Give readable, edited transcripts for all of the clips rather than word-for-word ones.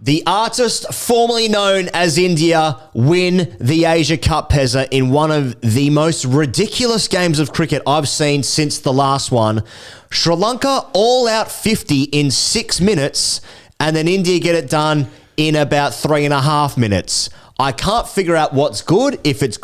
The artist formerly known as India win the Asia Cup, Pezza, in one of the most ridiculous games of cricket I've seen since the last one. Sri Lanka all out 50 in 6 minutes, and then India get it done in about 3.5 minutes. I can't figure out what's good, if it's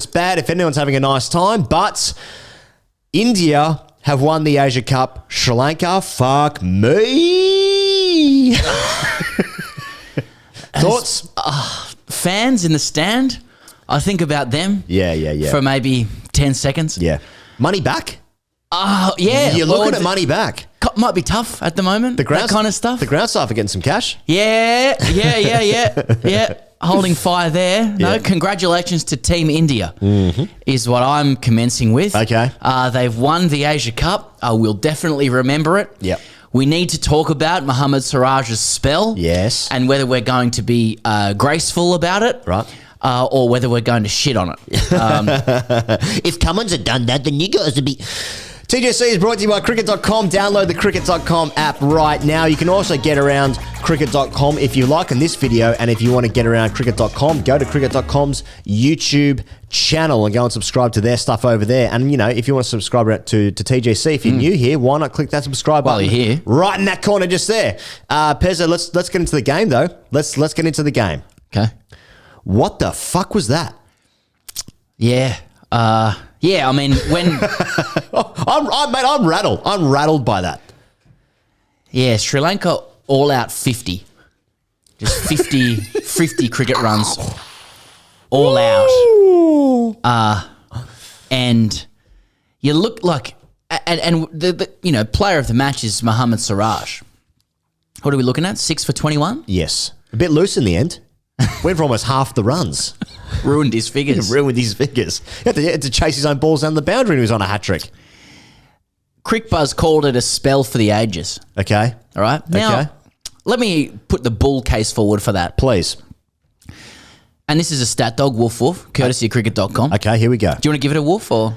bad, if anyone's having a nice time, but India have won the Asia Cup. Sri Lanka, fuck me. Thoughts? Fans in the stand, I think about them. Yeah. For maybe 10 seconds. Yeah. Money back? Yeah. You're looking at money back. Might be tough at the moment, that kind of stuff. The ground staff are getting some cash. Yeah. Holding fire there. No, Yeah. Congratulations to Team India is what I'm commencing with. Okay. They've won the Asia Cup. We'll definitely remember it. Yep. We need to talk about Mohammad Siraj's spell. Yes. And whether we're going to be graceful about it. Right. Or whether we're going to shit on it. If Cummins had done that, then you guys would be... TGC is brought to you by Cricket.com. Download the Cricket.com app right now. You can also get around Cricket.com if you like in this video, and if you want to get around Cricket.com, go to Cricket.com's YouTube channel and go and subscribe to their stuff over there. And, you know, if you want to subscribe to TGC, if you're new here, why not click that subscribe button? While you're here. Right in that corner just there. Pezza, let's get into the game, though. Let's get into the game. Okay. What the fuck was that? Yeah. I mean, when... I'm rattled. I'm rattled by that. Yeah, Sri Lanka all out 50. Just 50 cricket runs all out. And you look like... And the player of the match is Mohammad Siraj. What are we looking at? 6 for 21? Yes. A bit loose in the end. Went for almost half the runs. Ruined his figures. Ruined his figures. He had to chase his own balls down the boundary and he was on a hat-trick. Crickbuzz called it a spell for the ages. Okay. All right? Now, let me put the bull case forward for that. Please. And this is a stat dog, Woof Woof, courtesy of Cricket.com. Okay, here we go. Do you want to give it a woof or?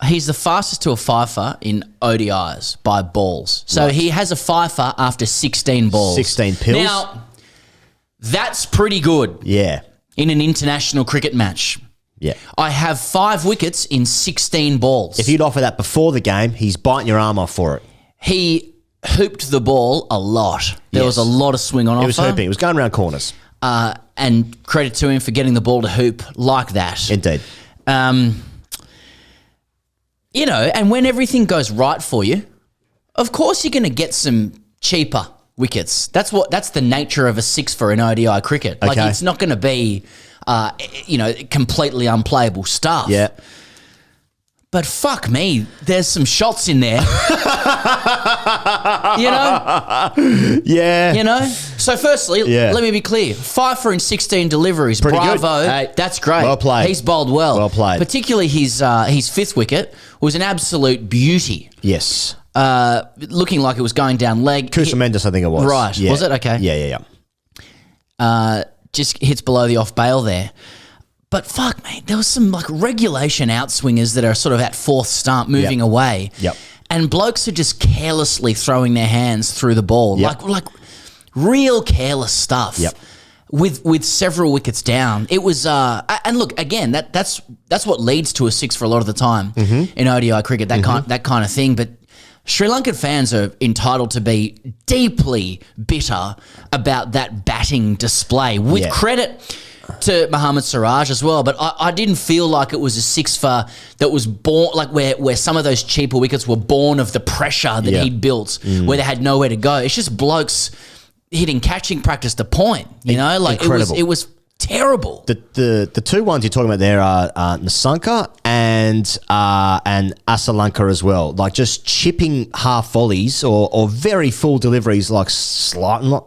He's the fastest to a fifer in ODIs by balls. So he has a fifer after 16 balls. 16 pills. Now, that's pretty good. Yeah. In an international cricket match. Yeah. I have 5 wickets in 16 balls. If you'd offer that before the game, he's biting your arm off for it. He hooped the ball a lot. There was a lot of swing on offer. He was hooping. He was going around corners. And credit to him for getting the ball to hoop like that. Indeed. You know, and when everything goes right for you, of course you're going to get some cheaper wickets. That's the nature of a 6 for an ODI cricket. Like, it's not going to be, completely unplayable stuff. Yeah. But fuck me, there's some shots in there. You know? Yeah. You know? So firstly, let me be clear. 5 for in 16 deliveries. Pretty Bravo. good. Hey, that's great. well played. He's bowled well. Well played. Particularly his 5th wicket was an absolute beauty. Yes. Looking like it was going down leg. Mendes, I think it was. Right. Yeah. Was it? Okay. Yeah. Just hits below the off bail there. But fuck, mate, there was some like regulation outswingers that are sort of at 4th stump moving away. Yep. And blokes are just carelessly throwing their hands through the ball. Yep. Like real careless stuff. Yep. With several wickets down. It was and look, again, that's what leads to a 6 for a lot of the time in ODI cricket, that kind of thing. But Sri Lankan fans are entitled to be deeply bitter about that batting display, with credit to Mohammad Siraj as well. But I didn't feel like it was a 6 for that was born, like where some of those cheaper wickets were born of the pressure that he'd built, where they had nowhere to go. It's just blokes hitting catching practice to point, you know? Like incredible. It was terrible. The 2 ones you're talking about there are Nasanka and Asalanka as well. Like just chipping half volleys or very full deliveries, like not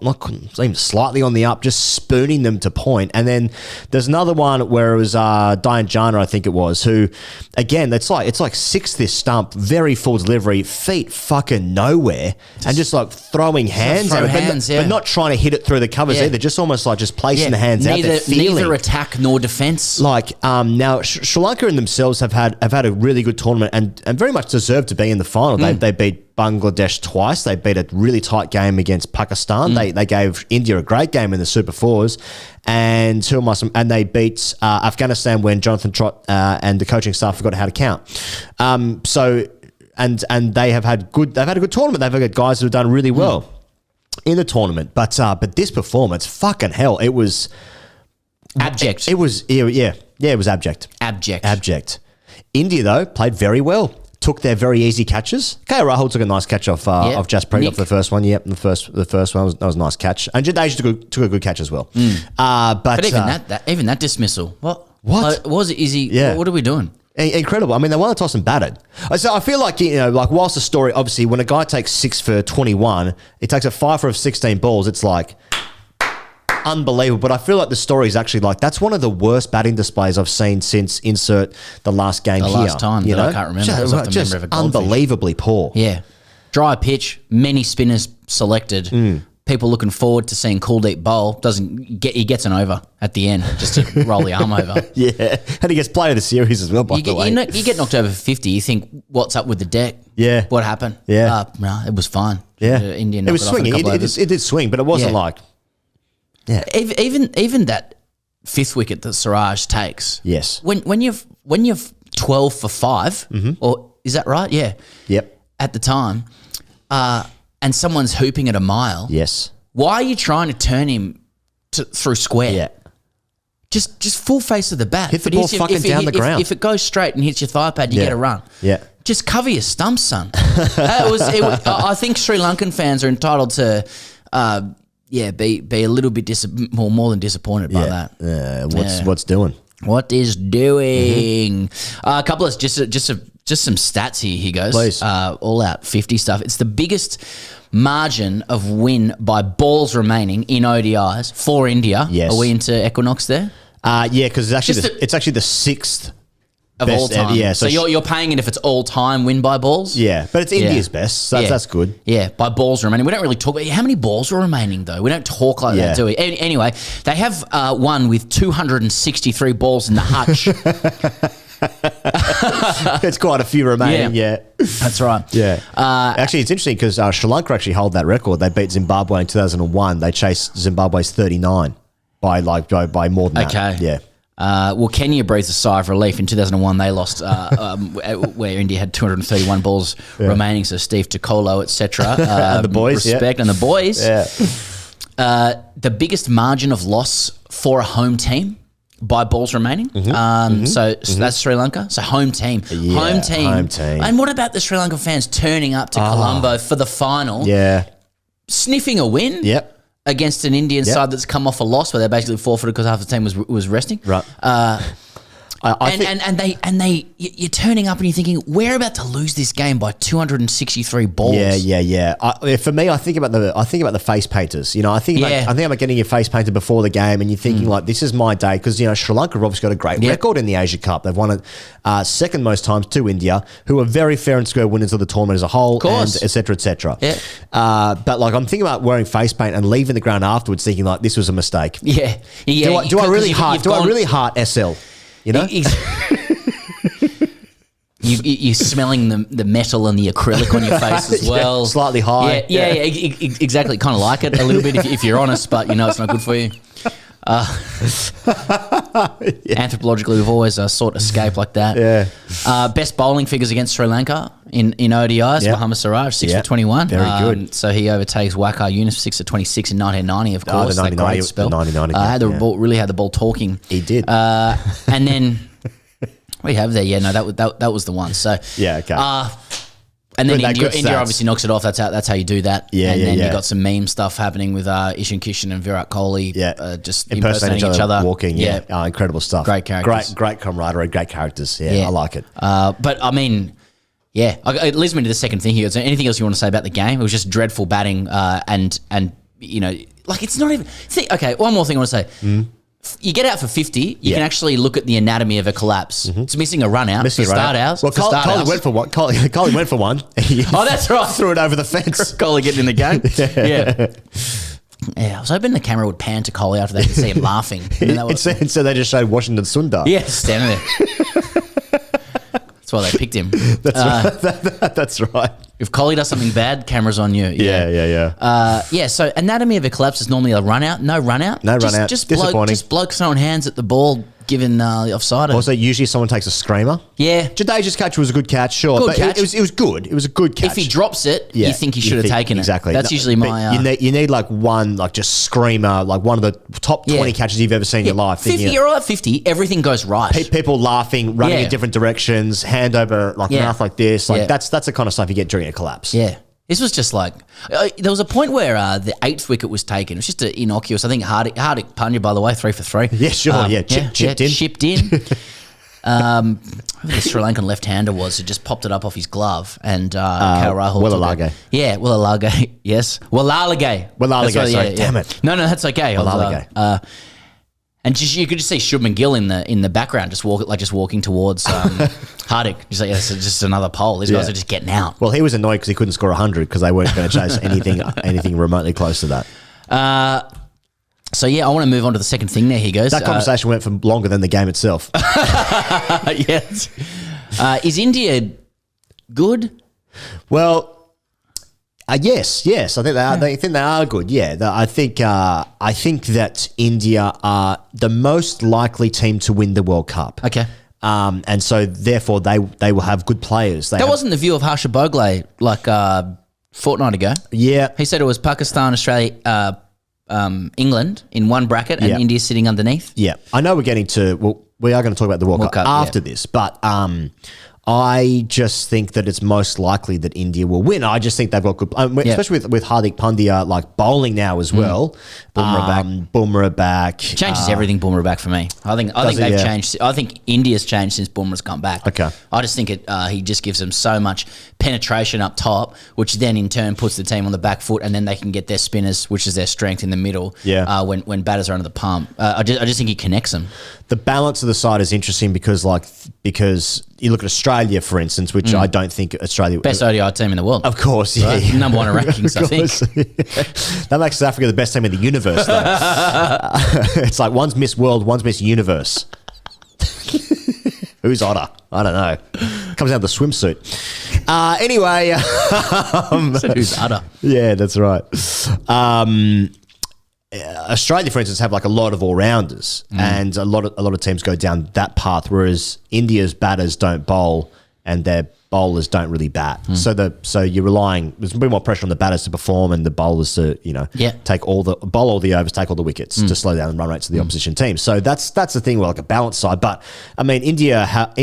even slightly on the up, just spooning them to point. And then there's another one where it was Diane Jana, I think it was, who again it's like 6th this stump, very full delivery, feet fucking nowhere, and just like throwing hands, throw at it, hands, but not trying to hit it through the covers either. Just almost like just placing the hands out there. feeling. Neither attack nor defense. Like now, Sri Lanka in themselves have had a really good tournament and very much deserved to be in the final. They beat Bangladesh twice. They beat a really tight game against Pakistan. They gave India a great game in the Super Fours, and they beat Afghanistan when Jonathan Trott and the coaching staff forgot how to count. And they have had good. They've had a good tournament. They've had guys who have done really well in the tournament. But this performance, fucking hell, it was abject. It was it was abject. Abject. India though played very well. Took their very easy catches. K. Rahul took a nice catch off Jaspreet off the first one. Yep, the first one that was a nice catch. And Jadeja took a good catch as well. But even that dismissal. What? What was it easy? Yeah. What are we doing? Incredible. I mean, they won the toss and batted. So I feel like, whilst the story, obviously, when a guy takes 6 for 21, he takes a 5 for 16 balls, it's like unbelievable. But I feel like the story is actually like, that's one of the worst batting displays I've seen since insert the last game here. Last time, I can't remember. It was like the just memory of a goldfish. Unbelievably poor. Yeah. Dry pitch, many spinners selected. People looking forward to seeing Kuldeep bowl. He gets an over at the end just to roll the arm over. Yeah, and he gets player of the series as well, by the way. You get knocked over for 50, you think, what's up with the deck? Yeah. What happened? Yeah. No, it was fine. Yeah. Indian it was swinging. It did swing, but it wasn't like... Yeah. Even that fifth wicket that Siraj takes. Yes. When you're 12 for 5, or is that right? Yeah. Yep. At the time, and someone's hooping at a mile. Yes. Why are you trying to turn him through square? Yeah. Just full face of the bat. Hit the ball fucking down the ground. If it goes straight and hits your thigh pad, you get a run. Yeah. Just cover your stumps, son. I think Sri Lankan fans are entitled to, be a little bit more than disappointed by that. What's doing? What is doing? A couple of just some stats here. He goes, please. All out 50 stuff. It's the biggest margin of win by balls remaining in ODIs for India. Yes. Are we into Equinox there? Because it's actually the sixth of best all time. Yeah, so you're paying it if it's all time win by balls. Yeah, but it's India's best. So that's good. Yeah, by balls remaining. We don't really talk about how many balls are remaining though. We don't talk like that, do we? Anyway, they have one with 263 balls in the hutch. It's quite a few remaining. Yeah, that's right. Yeah. Actually, it's interesting because Sri Lanka actually hold that record. They beat Zimbabwe in 2001. They chased Zimbabwe's 39 by more than that. Okay. Yeah. Well, Kenya breathed a sigh of relief. In 2001, they lost where India had 231 balls remaining. So Steve Tokolo, etc. And the boys, respect, and the boys. Yeah. The biggest margin of loss for a home team by balls remaining. So that's Sri Lanka. So home team. Home team. And what about the Sri Lankan fans turning up to Colombo for the final? Yeah. Sniffing a win. Yep. Against an Indian side that's come off a loss where they basically forfeited because half the team was resting. Right. You're turning up and you're thinking, we're about to lose this game by 263 balls. Yeah. For me, I think about the face painters. I think about getting your face painted before the game, and you're thinking like, this is my day, because Sri Lanka have obviously got a great record in the Asia Cup. They've won it second most times to India, who are very fair and square winners of the tournament as a whole, and et cetera, et cetera. Yeah. But like, I'm thinking about wearing face paint and leaving the ground afterwards, thinking like, this was a mistake. Yeah. Do I really heart SL? You're smelling the metal and the acrylic on your face as well. Slightly high. Yeah, exactly. Kind of like it a little bit if you're honest, but it's not good for you. Anthropologically, we've always sought escape like that. Yeah. Best bowling figures against Sri Lanka in ODIs. Muhammad Siraj, 6 for 21. Very good. So he overtakes Waqar Yunus, 6 for 26 in 1990, of course. The 1990 spell. 1990. Really had the ball talking. He did. And then we have there. Yeah, no, that was the one. So okay. And then India obviously knocks it off. That's how you do that. Yeah, and then you got some meme stuff happening with Ishan Kishan and Virat Kohli. Just impersonating each other, walking. Yeah. Incredible stuff. Great characters. Great camaraderie. Great characters. Yeah, I like it. But I mean, it leads me to the second thing here. Is there anything else you want to say about the game? It was just dreadful batting, and like it's not even. Okay, one more thing I want to say. You get out for 50, you can actually look at the anatomy of a collapse. It's missing a run out for start outs. Well, Kohli went for one. Kohli went for one. Oh, that's right. Threw it over the fence. Kohli getting in the game. Yeah. Yeah, I was hoping the camera would pan to Kohli after they could see him laughing. And then that was, And so they just showed Washington Sundar. yeah, just standing there. That's why they picked him. That's right. That's right. If Kohli does something bad, camera's on you. Yeah. So anatomy of a collapse is normally a run out. No run out. No run out. Disappointing. Just bloke throwing hands at the ball, given the offside. Also, usually someone takes a screamer. Yeah. Jadeja's catch was a good catch, sure. Good but catch. It was good. It was a good catch. If he drops it, you think he should have taken it. Exactly. That's usually but my... you need like one, like just screamer, like one of the top 20 catches you've ever seen in your life. 50, you're all at 50, everything goes right. People laughing, running in different directions, hand over like mouth like this. Like that's the kind of stuff you get during a collapse. Yeah. This was just like... there was a point where the 8th wicket was taken. It was just innocuous. I think Hardik Pandya, by the way, 3 for 3. Yeah, sure. Chipped in. Chipped in. Whoever the Sri Lankan left-hander was, who just popped it up off his glove, and KL Rahul Willalage. Yeah, Willalage. Yes, Willalage. Sorry, damn it. No, that's okay. Willalage. And you could just see Shubman Gill in the background, just walking towards Hardik. He's like, it's just another pole. These guys are just getting out. Well, he was annoyed because he couldn't score 100 because they weren't going to chase anything remotely close to that. So yeah, I want to move on to the second thing. There he goes. That conversation went for longer than the game itself. Yes. Is India good? Well, yes. I think they are. I think they are good. Yeah, I think that India are the most likely team to win the World Cup. Okay. And so therefore they will have good players. That wasn't the view of Harsha Bhogle like fortnight ago. Yeah, he said it was Pakistan, Australia, England in one bracket, and India sitting underneath. Yeah, I know we're getting to. Well, we are going to talk about the World Cup after this, but I just think that it's most likely that India will win. I just think they've got good, especially with Hardik Pandya like bowling now as well. Bumrah back changes everything. Bumrah back for me. I think they've changed. I think India's changed since Bumrah's come back. Okay, I just think he just gives them so much penetration up top, which then in turn puts the team on the back foot, and then they can get their spinners, which is their strength, in the middle. Yeah. When batters are under the pump, I just think he connects them. The balance of the side is interesting because you look at Australia, for instance, which I don't think Australia... Best ODI team in the world. Of course, yeah. Right? Number one in rankings, I think. That makes South Africa the best team in the universe, though. It's like one's Miss World, one's Miss Universe. Who's hotter? I don't know. Comes out of the swimsuit. Anyway. Who's hotter? Yeah, that's right. Australia, for instance, have like a lot of all-rounders, and a lot of teams go down that path, whereas India's batters don't bowl and their bowlers don't really bat. So you're relying. There's a bit more pressure on the batters to perform and the bowlers to bowl all the overs, take all the wickets to slow down the run rates of the opposition team. So that's the thing with like a balanced side. But I mean, India have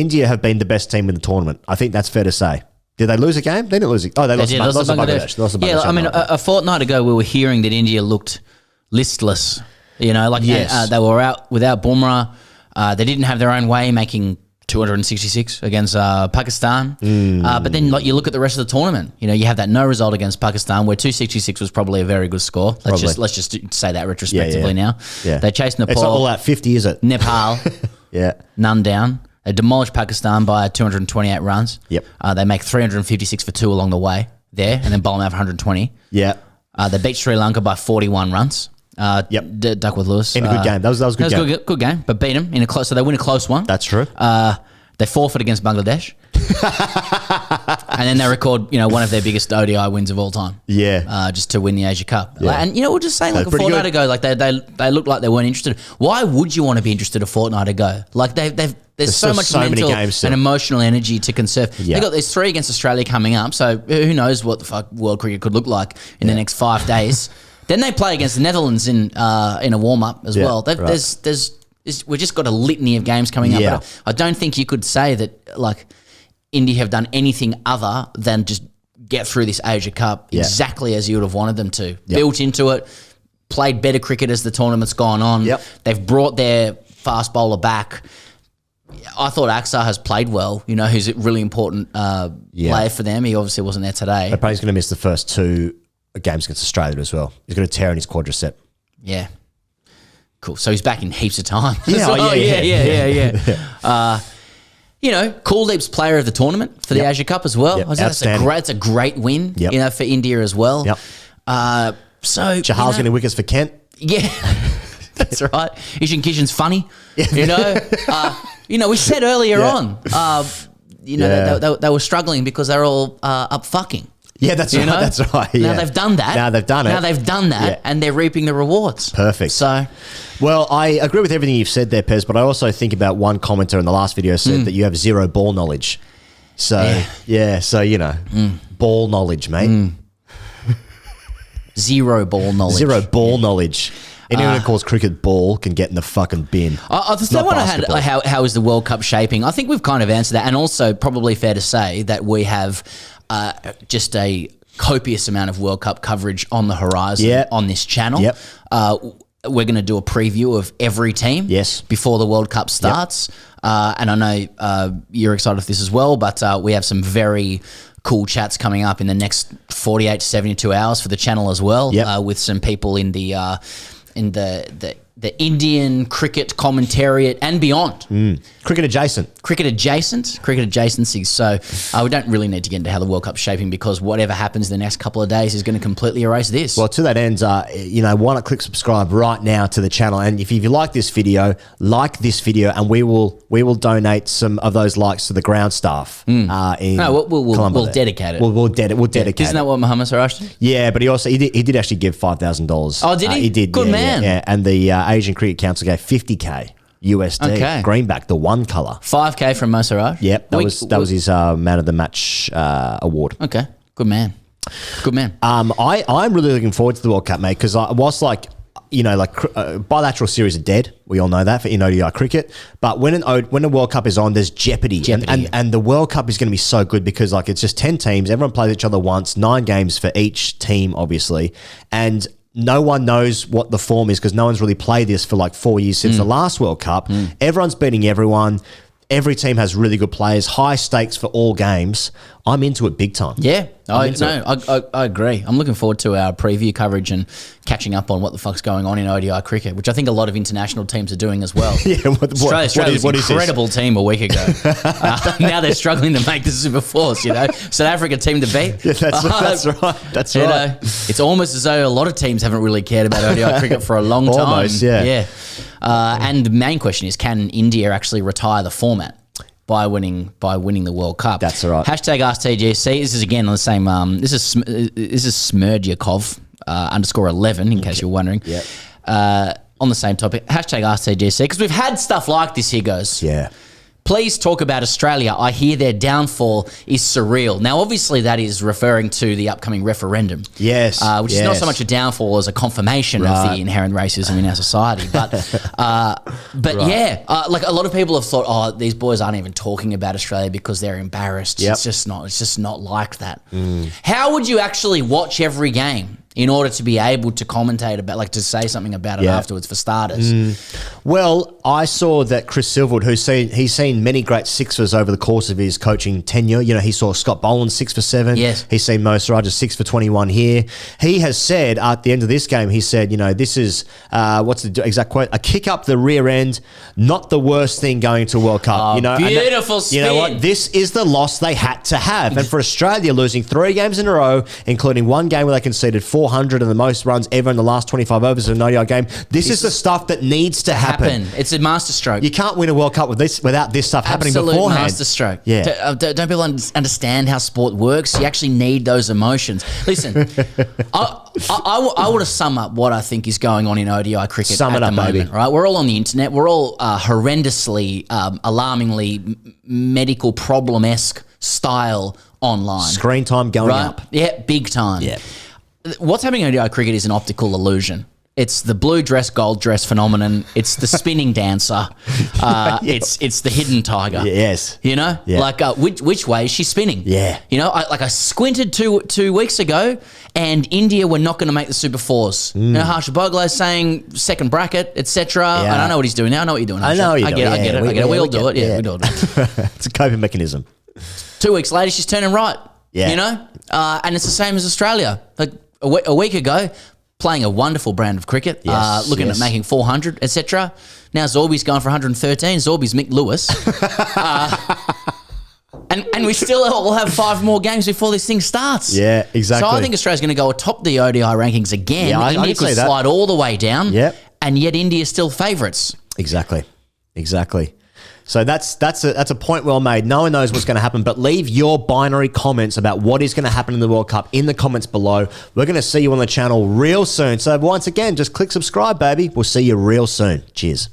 been the best team in the tournament. I think that's fair to say. Did they lose a game? They didn't lose it. Oh, they lost to Bangladesh. They lost to Bangladesh. Yeah, I mean, a fortnight ago we were hearing that India looked listless. You know, like they were out without Bumrah. They didn't have their own way, making 266 against Pakistan. But then, like, you look at the rest of the tournament. You know, you have that no result against Pakistan, where 266 was probably a very good score. Let's just say that retrospectively now. Yeah. They chased Nepal. It's not all out 50, is it? Nepal. None down. They demolished Pakistan by 228 runs. Yep. They make 356 for 2 along the way there, and then bowl them out for 120. Yeah. They beat Sri Lanka by 41 runs. Duckworth Lewis. In a good game. That was a good game. Good game, but beat them in a close. So they win a close one. That's true. They forfeit against Bangladesh. And then they record, one of their biggest ODI wins of all time. Yeah. Just to win the Asia Cup. Yeah. And, we're just saying, like, a fortnight ago, like, they looked like they weren't interested. Why would you want to be interested a fortnight ago? Like, there's so much mental and emotional energy to conserve. Yeah. They got these 3 against Australia coming up, so who knows what the fuck world cricket could look like in the next 5 days. Then they play against the Netherlands in a warm-up as well. We've just got a litany of games coming up. Yeah. But I don't think you could say that, like, India have done anything other than just get through this Asia Cup exactly as you would have wanted them to. Yep. Built into it, played better cricket as the tournament's gone on. Yep. They've brought their fast bowler back. I thought Aksar has played well, who's a really important player for them. He obviously wasn't there today. But he's going to miss the first 2 games against Australia as well. He's going to tear in his quadricep. Yeah. Cool. So he's back in heaps of time. Yeah, Kuldeep's player of the tournament for the Asia Cup as well. Yep. That's a great win, for India as well. Yep. So Chahal's getting wickets for Kent. Yeah, that's right. Ishan Kishan's funny. You know, we said earlier on, they were struggling because they're all up fucking. Yeah, that's right. That's right. Yeah. Now they've done that. Now they've done it, and they're reaping the rewards. Perfect. So, well, I agree with everything you've said there, Pez, but I also think about one commenter in the last video said that you have zero ball knowledge. So, ball knowledge, mate. Zero ball knowledge. Zero ball knowledge. Anyone who calls cricket ball can get in the fucking bin. The third one I had, how is the World Cup shaping? I think we've kind of answered that. And also probably fair to say that we have just a copious amount of World Cup coverage on the horizon on this channel. Yep. We're going to do a preview of every team before the World Cup starts. And I know you're excited for this as well, but we have some very cool chats coming up in the next 48 to 72 hours for the channel as well, with some people in the Indian cricket commentariat and beyond. Cricket adjacency. So we don't really need to get into how the World Cup's shaping because whatever happens in the next couple of days is going to completely erase this. Well, to that end, why not click subscribe right now to the channel? And if you like this video, and we will donate some of those likes to the ground staff. We'll dedicate it. We'll dedicate. Isn't that what Mohammed Siraj did? Yeah, but he did actually give $5,000. Oh, did he? He did. Good man. Yeah. And the Asian Cricket Council gave $50K USD. Okay. Greenback, the one colour. $5K from Mo Siraj? Yep, that was his man of the match award. Okay, good man. I'm really looking forward to the World Cup, mate, because whilst bilateral series are dead. We all know that in ODI cricket. But when a World Cup is on, there's jeopardy. And the World Cup is going to be so good because it's just 10 teams. Everyone plays each other once, 9 games for each team, obviously. And no one knows what the form is because no one's really played this for 4 years since the last World Cup. Everyone's beating everyone. Every team has really good players, high stakes for all games. I'm into it big time. Yeah, I agree. I'm looking forward to our preview coverage and catching up on what the fuck's going on in ODI cricket, which I think a lot of international teams are doing as well. Australia was an incredible team a week ago. Now they're struggling to make the Super Force, South Africa team to beat. Yeah, that's right. It's almost as though a lot of teams haven't really cared about ODI cricket for a long time. Almost, yeah. And the main question is, can India actually retire the format by winning the World Cup? That's right. Hashtag Asktgc. This is again on the same. This is Smerdjakov _11 in case you're wondering. Yep. On the same topic. Hashtag Asktgc because we've had stuff like this. Here goes. Yeah. Please talk about Australia. I hear their downfall is surreal. Now, obviously, that is referring to the upcoming referendum. Yes. Which is not so much a downfall as a confirmation of the inherent racism in our society. But yeah, a lot of people have thought, these boys aren't even talking about Australia because they're embarrassed. Yep. It's just not like that. How would you actually watch every game in order to be able to commentate about, to say something about it afterwards for starters? Well, I saw that Chris Silverwood, he's seen many great sixers over the course of his coaching tenure. He saw Scott Boland 6 for 7. Yes. He's seen Mo Siraj 6 for 21 here. He has said at the end of this game, he said, this is, what's the exact quote? A kick up the rear end, not the worst thing going to a World Cup. Beautiful spin. You know what? This is the loss they had to have. And for Australia, losing 3 games in a row, including one game where they conceded 400 and the most runs ever in the last 25 overs of an ODI game. This is the stuff that needs to happen. It's a masterstroke. You can't win a World Cup without this stuff happening beforehand. Absolute masterstroke. Yeah. Don't people understand how sport works? You actually need those emotions. Listen, I want to sum up what I think is going on in ODI cricket at the moment. Baby. Right? We're all on the internet. We're all horrendously, alarmingly medical problem-esque style online. Screen time going up. Yeah, big time. Yeah. What's happening in ODI cricket is an optical illusion. It's the blue dress, gold dress phenomenon. It's the spinning dancer. It's the hidden tiger. Yes. Yeah. Which way is she spinning? Yeah. I squinted two weeks ago and India were not going to make the Super Fours. Harsha Bhogle saying second bracket, etc. Yeah. I don't know what he's doing now. I know what you're doing. Harsha. I know what you're I get it. We all do it. We do it. It's a coping mechanism. 2 weeks later, she's turning right. Yeah. And it's the same as Australia. A week ago, playing a wonderful brand of cricket, looking at making 400, etc. Now Zorbi's going for 113. Zorbi's Mick Lewis. And we still will have 5 more games before this thing starts. Yeah, exactly. So I think Australia's going to go atop the ODI rankings again. Yeah, I India could see could that. slide all the way down. Yep. And yet India's still favourites. Exactly. So that's a point well made. No one knows what's going to happen, but leave your binary comments about what is going to happen in the World Cup in the comments below. We're going to see you on the channel real soon. So once again, just click subscribe, baby. We'll see you real soon. Cheers.